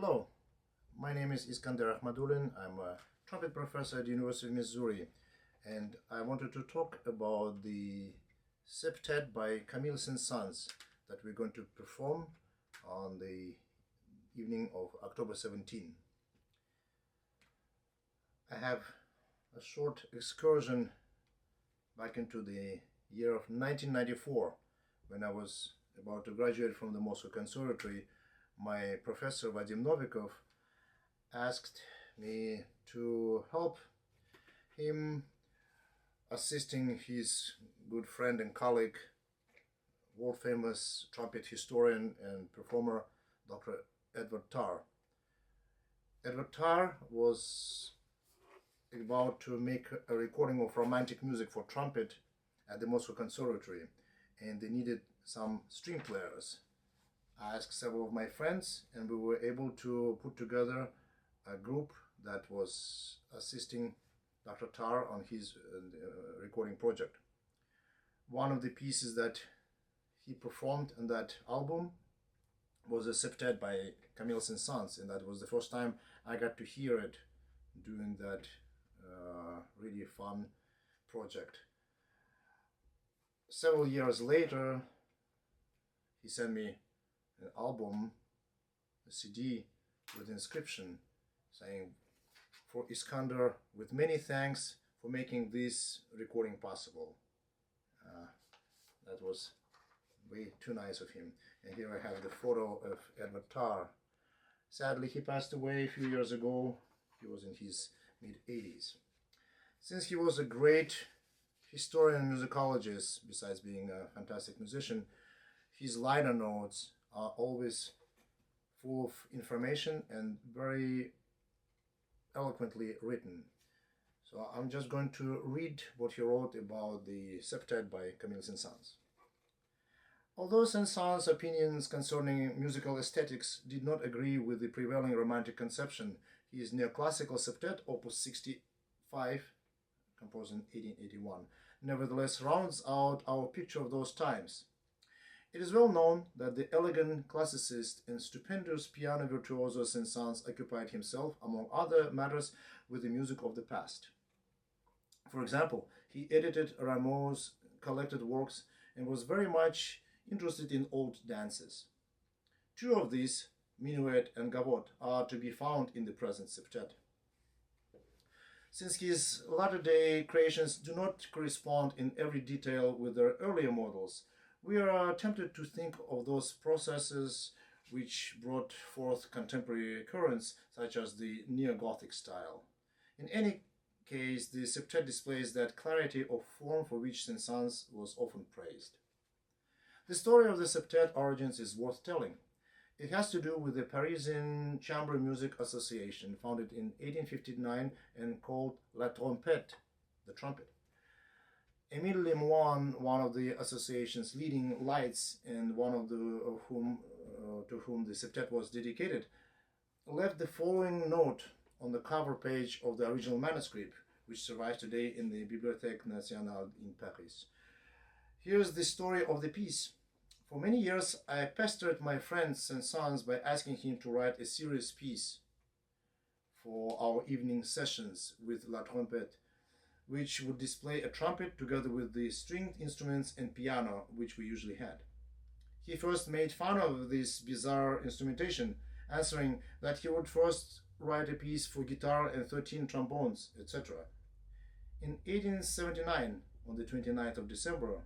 Hello, my name is Iskander Akhmadullin. I'm a trumpet professor at the University of Missouri, and I wanted to talk about the Septet by Camille Saint-Saëns that we're going to perform on the evening of October 17. I have a short excursion back into the year of 1994 when I was about to graduate from the Moscow Conservatory. My professor Vadim Novikov asked me to help him assisting his good friend and colleague, world famous trumpet historian and performer, Dr. Edward Tarr. Edward Tarr was about to make a recording of romantic music for trumpet at the Moscow Conservatory, and they needed some string players. I asked several of my friends, and we were able to put together a group that was assisting Dr. Tarr on his recording project. One of the pieces that he performed on that album was a Septet by Camille Saint-Saëns, and that was the first time I got to hear it during that really fun project. Several years later, he sent me an album, a CD with an inscription saying, "For Iskander, with many thanks for making this recording possible." That was way too nice of him. And here I have the photo of Edward Tarr. Sadly, he passed away a few years ago. He was in his mid-80s. Since he was a great historian and musicologist, besides being a fantastic musician, his liner notes are always full of information and very eloquently written. So I'm just going to read what he wrote about the Septet by Camille Saint-Saëns. Although Saint-Saëns' opinions concerning musical aesthetics did not agree with the prevailing romantic conception, his neoclassical Septet, opus 65, composed in 1881, nevertheless rounds out our picture of those times. It is well known that the elegant classicist and stupendous piano virtuoso Saint-Saëns occupied himself, among other matters, with the music of the past. For example, he edited Rameau's collected works and was very much interested in old dances. Two of these, Minuet and Gavotte, are to be found in the present Septet. Since his latter-day creations do not correspond in every detail with their earlier models, we are tempted to think of those processes which brought forth contemporary currents, such as the neo-Gothic style. In any case, the Septet displays that clarity of form for which Saint-Saëns was often praised. The story of the Septet origins is worth telling. It has to do with the Parisian Chamber Music Association, founded in 1859 and called La Trompette, the trumpet. Émile Lemoine, one of the association's leading lights and one of to whom the Septet was dedicated, left the following note on the cover page of the original manuscript, which survives today in the Bibliothèque Nationale in Paris. Here's the story of the piece. For many years, I pestered my friend Saint-Saëns by asking him to write a serious piece for our evening sessions with La Trompette, which would display a trumpet together with the stringed instruments and piano, which we usually had. He first made fun of this bizarre instrumentation, answering that he would first write a piece for guitar and 13 trombones, etc. In 1879, on the 29th of December,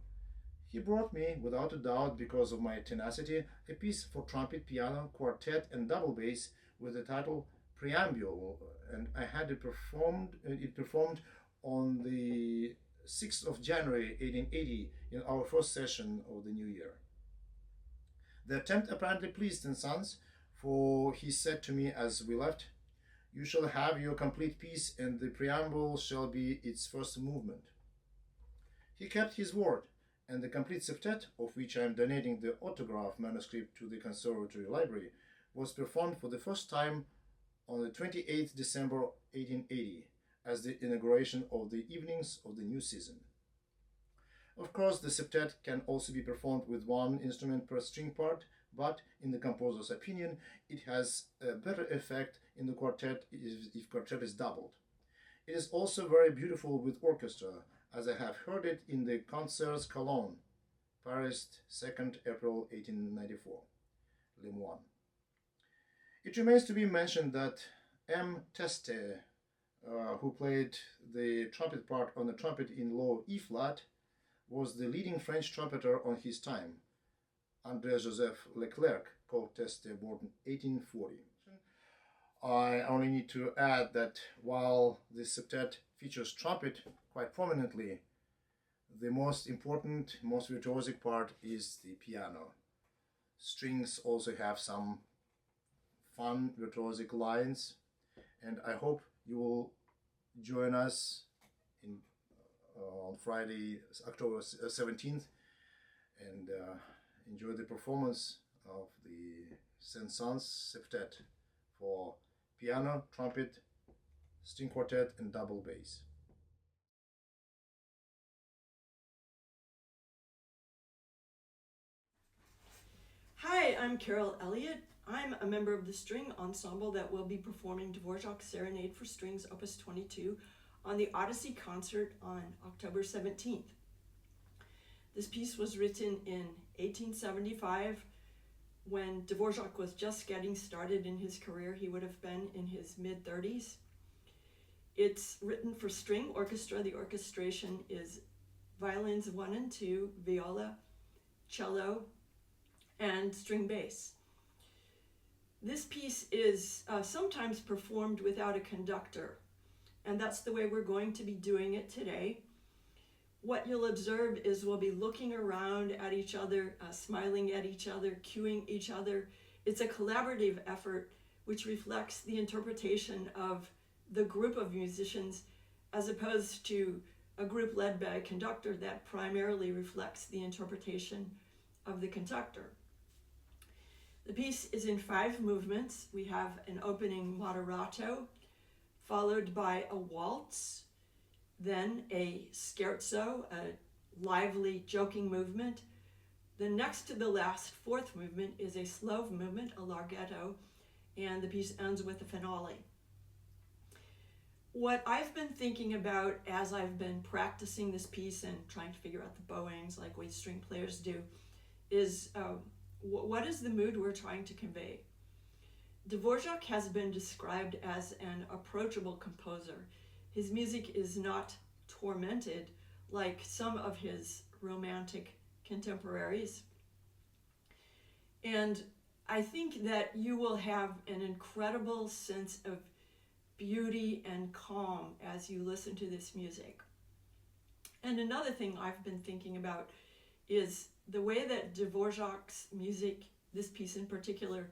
he brought me, without a doubt because of my tenacity, a piece for trumpet, piano, quartet, and double bass with the title Preambule, and I had it performed on the 6th of January 1880 in our first session of the new year. The attempt apparently pleased Saint-Saëns, for he said to me as we left, "You shall have your complete piece, and the preamble shall be its first movement." He kept his word, and the complete Septet, of which I am donating the autograph manuscript to the Conservatory Library, was performed for the first time on the 28th December 1880, as the inauguration of the evenings of the new season. Of course, the Septet can also be performed with one instrument per string part, but in the composer's opinion, it has a better effect in the quartet if quartet is doubled. It is also very beautiful with orchestra, as I have heard it in the Concerts Cologne, Paris, 2nd April 1894, Lim 1. It remains to be mentioned that M. Teste, who played the trumpet part on the trumpet in low E flat, was the leading French trumpeter on his time. André-Joseph Leclerc called Teste born in 1840. I only need to add that while the septet features trumpet quite prominently, the most important, most virtuosic part is the piano. Strings also have some fun virtuosic lines, and I hope you will join us on Friday, October 17th, and enjoy the performance of the Saint-Saens septet for piano, trumpet, string quartet, and double bass. Hi, I'm Carol Elliott. I'm a member of the string ensemble that will be performing Dvorak's Serenade for Strings, Opus 22, on the Odyssey concert on October 17th. This piece was written in 1875 when Dvorak was just getting started in his career. He would have been in his mid-30s. It's written for string orchestra. The orchestration is violins 1 and 2, viola, cello, and string bass. This piece is sometimes performed without a conductor, and that's the way we're going to be doing it today. What you'll observe is we'll be looking around at each other, smiling at each other, cueing each other. It's a collaborative effort which reflects the interpretation of the group of musicians as opposed to a group led by a conductor that primarily reflects the interpretation of the conductor. The piece is in 5 movements. We have an opening moderato, followed by a waltz, then a scherzo, a lively, joking movement. The next to the last 4th movement is a slow movement, a larghetto, and the piece ends with a finale. What I've been thinking about as I've been practicing this piece and trying to figure out the bowings like we string players do is what is the mood we're trying to convey? Dvorak has been described as an approachable composer. His music is not tormented like some of his romantic contemporaries. And I think that you will have an incredible sense of beauty and calm as you listen to this music. And another thing I've been thinking about is the way that Dvorak's music, this piece in particular,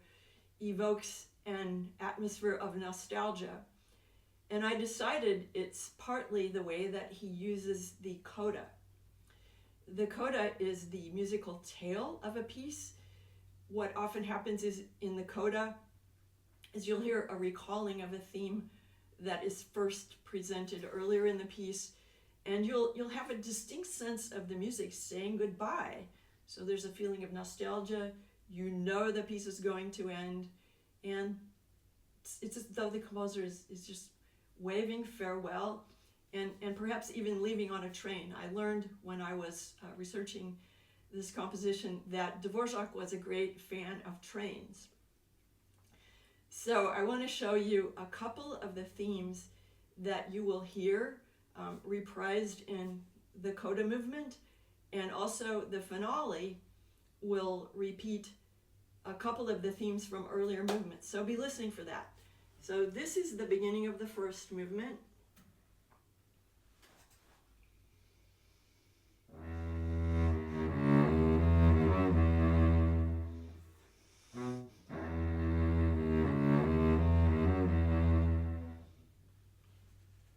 evokes an atmosphere of nostalgia. And I decided it's partly the way that he uses the coda. The coda is the musical tail of a piece. What often happens is in the coda is you'll hear a recalling of a theme that is first presented earlier in the piece, and you'll have a distinct sense of the music saying goodbye. So there's a feeling of nostalgia. You know the piece is going to end, and it's as though the composer is just waving farewell and perhaps even leaving on a train. I learned when I was researching this composition that Dvorak was a great fan of trains. So I want to show you a couple of the themes that you will hear reprised in the coda movement, and also the finale will repeat a couple of the themes from earlier movements. So be listening for that. So this is the beginning of the first movement.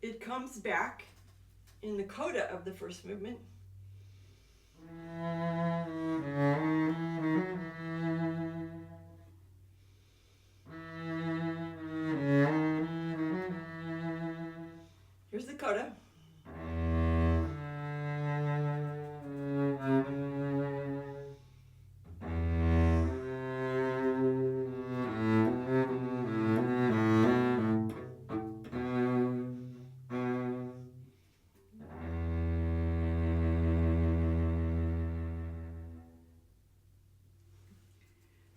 It comes back in the coda of the first movement. Here's the coda.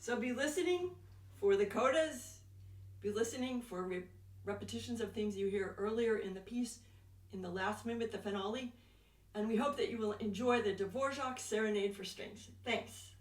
So be listening for the codas, be listening for repetitions of things you hear earlier in the piece, in the last movement, the finale, and we hope that you will enjoy the Dvorak Serenade for Strings. Thanks.